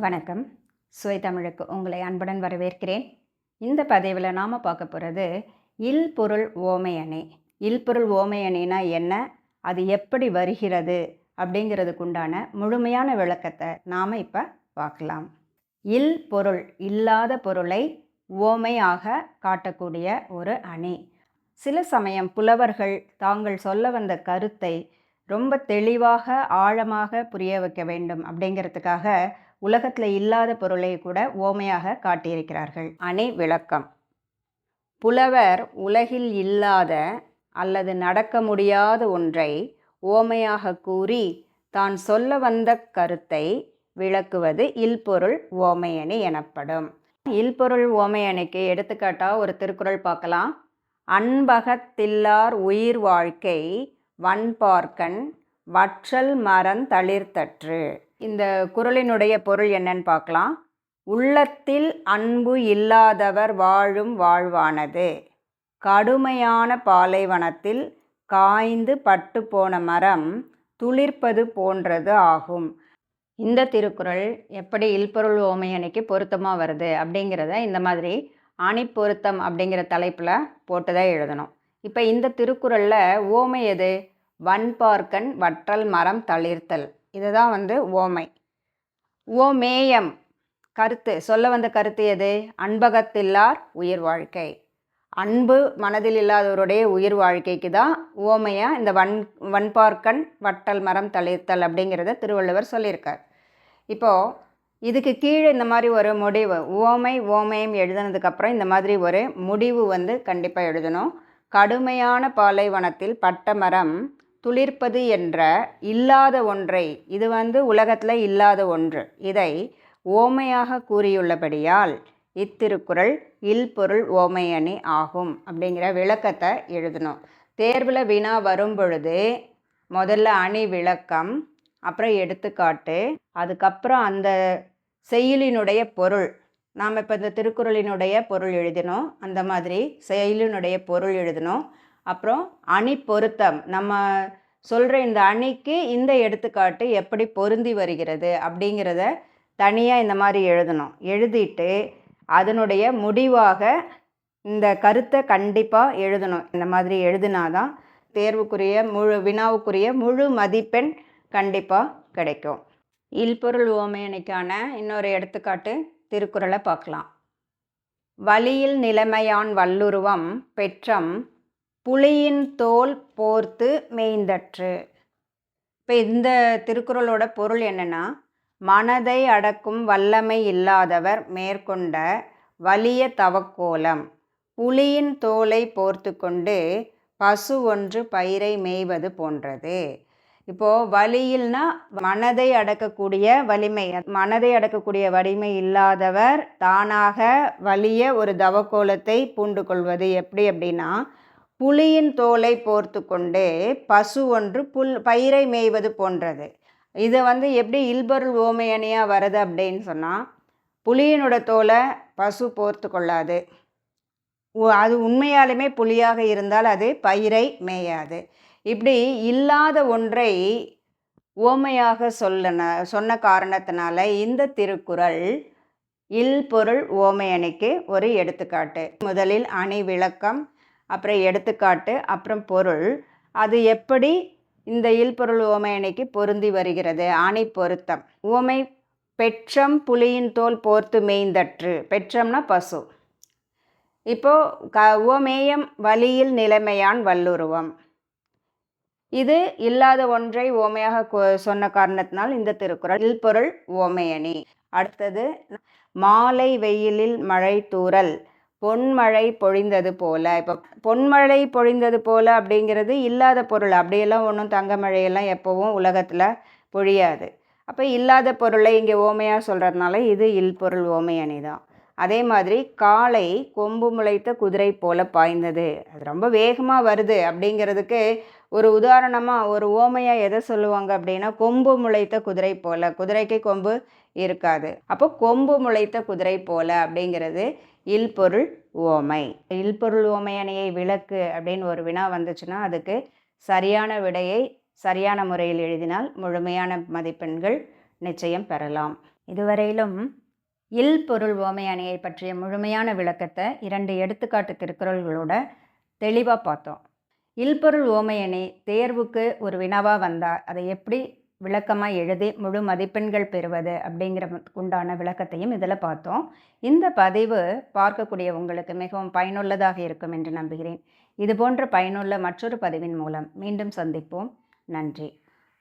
வணக்கம். சுவை தமிழுக்கு உங்களை அன்புடன் வரவேற்கிறேன். இந்த பதிவில் நாம் பார்க்க போகிறது இல்பொருள் ஓமையணி. இல்பொருள் ஓமையணினா என்ன, அது எப்படி வருகிறது அப்படிங்கிறதுக்குண்டான முழுமையான விளக்கத்தை நாம் இப்போ பார்க்கலாம். இல் பொருள், இல்லாத பொருளை ஓமையாக காட்டக்கூடிய ஒரு அணி. சில சமயம் புலவர்கள் தாங்கள் சொல்ல வந்த கருத்தை ரொம்ப தெளிவாக ஆழமாக புரிய வைக்க வேண்டும் அப்படிங்கிறதுக்காக உலகத்தில் இல்லாத பொருளை கூட ஓமையாக காட்டியிருக்கிறார்கள். அணி விளக்கம். புலவர் உலகில் இல்லாத அல்லது நடக்க முடியாத ஒன்றை ஓமையாக கூறி தான் சொல்ல வந்த கருத்தை விளக்குவது இல்பொருள் ஓமையணி எனப்படும். இல்பொருள் ஓமையணிக்கு எடுத்துக்காட்டாக ஒரு திருக்குறள் பார்க்கலாம். அன்பகத்தில்லார் உயிர் வாழ்க்கை வன்பார்க்கன் வற்றல் மரந் தளிர்த்தற்று. இந்த குறளினுடைய பொருள் என்னன்னு பார்க்கலாம். உள்ளத்தில் அன்பு இல்லாதவர் வாழும் வாழ்வானது கடுமையான பாலைவனத்தில் காய்ந்து பட்டு போன மரம் துளிர்ப்பது போன்றது ஆகும். இந்த திருக்குறள் எப்படி இல்பொருள் ஓமையணிக்கு பொருத்தமாக வருது அப்படிங்கிறத இந்த மாதிரி அணிப்பொருத்தம் அப்படிங்கிற தலைப்பில் போட்டு தான் எழுதணும். இப்போ இந்த திருக்குறளில் ஓமை எது? வன்பார்க்கன் வற்றல் மரம் தளிர்த்தல். இதுதான் ஓமை. ஓமேயம் கருத்து, சொல்ல வந்த கருத்து எது? அன்பகத்தில்லார் உயிர் வாழ்க்கை. அன்பு மனதில் இல்லாதவருடைய உயிர் வாழ்க்கைக்கு தான் ஓமையாக இந்த வன்பார்க்கன் வற்றல் மரம் தளிர்த்தல் அப்படிங்கிறத திருவள்ளுவர் சொல்லியிருக்கார். இப்போது இதுக்கு கீழே இந்த மாதிரி ஒரு முடிவு, ஓமையம் எழுதினதுக்கப்புறம் இந்த மாதிரி ஒரு முடிவு கண்டிப்பாக எழுதணும். கடுமையான பாலைவனத்தில் பட்ட மரம் துளிர்ப்பது என்ற இல்லாத ஒன்றை, இது உலகத்தில் இல்லாத ஒன்று, இதை ஓமையாக கூறியுள்ளபடியால் இத்திருக்குறள் இல்பொருள் ஓமையணி ஆகும் அப்படிங்கிற விளக்கத்தை எழுதணும். தேர்வில் வினா வரும் பொழுது முதல்ல அணி விளக்கம், அப்புறம் எடுத்துக்காட்டு, அதுக்கப்புறம் அந்த செய்யுளினுடைய பொருள். நாம் இப்போ இந்த திருக்குறளினுடைய பொருள் எழுதினோம், அந்த மாதிரி செயலினுடைய பொருள் எழுதணும். அப்புறம் அணி பொருத்தம், நம்ம சொல்கிற இந்த அணிக்கு இந்த எடுத்துக்காட்டு எப்படி பொருந்தி வருகிறது அப்படிங்கிறத தனியாக இந்த மாதிரி எழுதணும். எழுதிட்டு அதனுடைய முடிவாக இந்த கருத்தை கண்டிப்பாக எழுதணும். இந்த மாதிரி எழுதினாதான் தேர்வுக்குரிய வினாவுக்குரிய முழு மதிப்பெண் கண்டிப்பாக கிடைக்கும். இல்பொருள் ஓமையணிக்கான இன்னொரு எடுத்துக்காட்டு திருக்குறளை பார்க்கலாம். வலியில் நிலைமையான் வல்லுருவம் பெற்றம் புலியின் தோல் போர்த்து மேய்ந்தற்று. இப்போ இந்த திருக்குறளோட பொருள் என்னென்னா, மனதை அடக்கும் வல்லமை இல்லாதவர் மேற்கொண்ட வலிய தவக்கோலம் புலியின் தோலை போர்த்து கொண்டு பசு ஒன்று பயிரை மேய்வது போன்றது. இப்போது வலியில்னா மனதை அடக்கக்கூடிய வலிமை, மனதை அடக்கக்கூடிய வலிமை இல்லாதவர் தானாக வலிய ஒரு தவக்கோலத்தை பூண்டு கொள்வது எப்படி அப்படின்னா, புலியின் தோலை போர்த்து கொண்டு பசு ஒன்று பயிரை மேய்வது போன்றது. இது எப்படி இல்பொருள் ஓமையணியாக வருது அப்படின்னு சொன்னால், புலியினோட தோலை பசு போர்த்து கொள்ளாது. அது உண்மையாலுமே புலியாக இருந்தால் அது பயிரை மேயாது. இப்படி இல்லாத ஒன்றை ஓமையாக சொன்ன காரணத்தினால இந்த திருக்குறள் இல்பொருள் ஓமையணிக்கு ஒரு எடுத்துக்காட்டு. முதலில் அணி விளக்கம், அப்புறம் எடுத்துக்காட்டு, அப்புறம் பொருள். அது எப்படி இந்த இல்பொருள் ஓமையணிக்கு பொருந்தி வருகிறது? அணி பொருத்தம். ஓமை பெற்றம் புலியின் தோல் போர்த்து மேய்ந்தற்று. பெற்றம்னா பசு. இப்போது ஓமேயம் வலியில் நிலைமையான் வல்லுருவம். இது இல்லாத ஒன்றை ஓமையாக சொன்ன காரணத்தினால் இந்த திருக்குறள் இல்பொருள் ஓமையணி. அடுத்தது மாலை வெயிலில் மழை தூறல் பொன்மழை பொழிந்தது போல. இப்போ பொன்மழை பொழிந்தது போல அப்படிங்கிறது இல்லாத பொருள். அப்படியெல்லாம் ஒன்றும் தங்க மழையெல்லாம் எப்போவும் உலகத்தில் பொழியாது. அப்போ இல்லாத பொருளை இங்கே ஓமையாக சொல்கிறதுனால இது இல்பொருள் ஓமையணி தான். அதே மாதிரி காளை கொம்பு முளைத்த குதிரை போல பாய்ந்தது. அது ரொம்ப வேகமாக வருது அப்படிங்கிறதுக்கு ஒரு உதாரணமாக ஒரு ஓமையாக எதை சொல்லுவாங்க அப்படின்னா, கொம்பு முளைத்த குதிரை போல. குதிரைக்கு கொம்பு இருக்காது. அப்போ கொம்பு முளைத்த குதிரை போல அப்படிங்கிறது இல்பொருள் ஓமை. இல்பொருள் ஓமையணியை விளக்கு அப்படின்னு ஒரு வினா வந்துச்சுன்னா அதுக்கு சரியான விடையை சரியான முறையில் எழுதினால் முழுமையான மதிப்பெண்கள் நிச்சயம் பெறலாம். இதுவரையிலும் இல் பொருள் ஓமை அணியை பற்றிய முழுமையான விளக்கத்தை 2 எடுத்துக்காட்டு திருக்குறள்களோட தெளிவாக பார்த்தோம். இல்பொருள் ஓமை அணி தேர்வுக்கு ஒரு வினாவாக வந்தால் அதை எப்படி விளக்கமாக எழுதி முழு மதிப்பெண்கள் பெறுவது அப்படிங்கிற உண்டான விளக்கத்தையும் இதில் பார்த்தோம். இந்த பதிவு பார்க்கக்கூடிய உங்களுக்கு மிகவும் பயனுள்ளதாக இருக்கும் என்று நம்புகிறேன். இதுபோன்ற பயனுள்ள மற்றொரு பதிவின் மூலம் மீண்டும் சந்திப்போம். நன்றி.